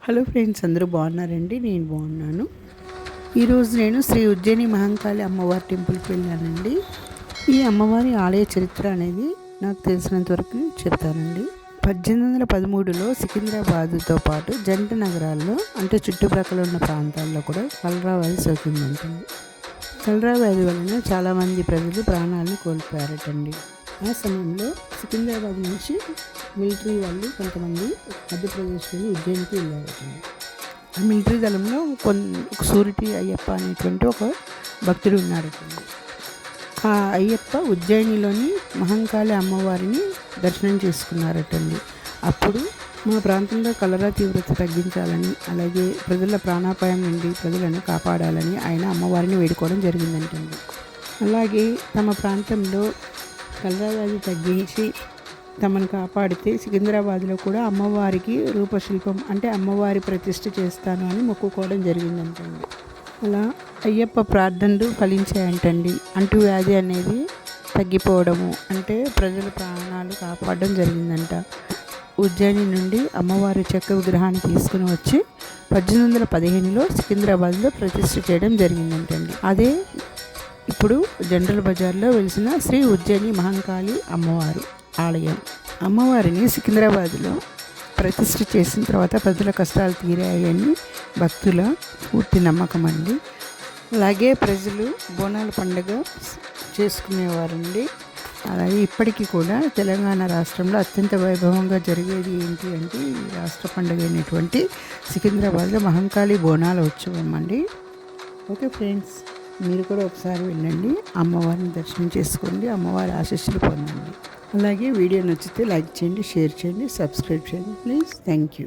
Hello friends, అందరూ బాగున్నారండి? నేను బాగున్నాను. ఈరోజు నేను శ్రీ ఉజ్జయిని మహంకాళి అమ్మవారి టెంపుల్కి వెళ్ళానండి. ఈ అమ్మవారి ఆలయ చరిత్ర అనేది నాకు తెలిసినంత వరకు చెప్తానండి. 1813లో సికింద్రాబాద్తో పాటు జంట నగరాల్లో అంటే చుట్టుప్రక్కల ఉన్న ప్రాంతాల్లో కూడా కలరా వ్యాధి సోకిందంటండి. కలరా వ్యాధి వలన చాలామంది ప్రజలు ప్రాణాలను కోల్పోయారటండి. ఆ సమయంలో సికింద్రాబాద్ నుంచి మిలిటరీ వాళ్ళు కొంతమంది మధ్యప్రదేశ్లోని ఉజ్జయినికి వెళ్ళారటండి. ఆ మిలిటరీ దళంలో సూరిటి అయ్యప్ప అనేటువంటి ఒక భక్తుడు ఉన్నాడటండి. ఆ అయ్యప్ప ఉజ్జయినిలోని మహంకాళి అమ్మవారిని దర్శనం చేసుకున్నారటండి. అప్పుడు మా ప్రాంతంలో కలరా తీవ్రత తగ్గించాలని, అలాగే ప్రజల ప్రాణాపాయం నుండి ప్రజలను కాపాడాలని ఆయన అమ్మవారిని వేడుకోవడం జరిగిందంటండి. అలాగే తమ ప్రాంతంలో కలరా వ్యాధి తగ్గించి తమను కాపాడితే సికింద్రాబాద్లో కూడా అమ్మవారికి రూపశిల్పం అంటే అమ్మవారి ప్రతిష్ఠ చేస్తాను అని మొక్కుకోవడం జరిగిందంటండి. అలా అయ్యప్ప ప్రార్థనలు ఫలించాయంటండి. అంటువ్యాధి అనేది తగ్గిపోవడము అంటే ప్రజల ప్రాణాలు కాపాడడం జరిగిందంట. ఉజ్జయిని నుండి అమ్మవారి చెక్క విగ్రహాన్ని తీసుకుని వచ్చి 1815లో సికింద్రాబాద్లో ప్రతిష్ఠ చేయడం జరిగిందంటండి. అదే ఇప్పుడు జనరల్ బజార్లో వెలిసిన శ్రీ ఉజ్జయిని మహంకాళి అమ్మవారు ఆలయం. అమ్మవారిని సికింద్రాబాద్లో ప్రతిష్ఠ చేసిన తర్వాత ప్రజల కష్టాలు తీరాయని భక్తుల పూర్తి నమ్మకం అండి. అలాగే ప్రజలు బోనాల పండుగ చేసుకునేవారండి. అలాగే ఇప్పటికీ కూడా తెలంగాణ రాష్ట్రంలో అత్యంత వైభవంగా జరిగేది ఏంటి అంటే ఈ రాష్ట్ర పండుగ అయినటువంటి సికింద్రాబాద్లో మహంకాళి బోనాల ఉత్సవం అండి. ఓకే ఫ్రెండ్స్, మీరు కూడా ఒకసారి వెళ్ళండి, అమ్మవారిని దర్శనం చేసుకోండి, అమ్మవారి ఆశీస్సులు పొందండి. అలాగే వీడియో నచ్చితే లైక్ చేయండి, షేర్ చేయండి, సబ్స్క్రైబ్ చేయండి ప్లీజ్. Thank you.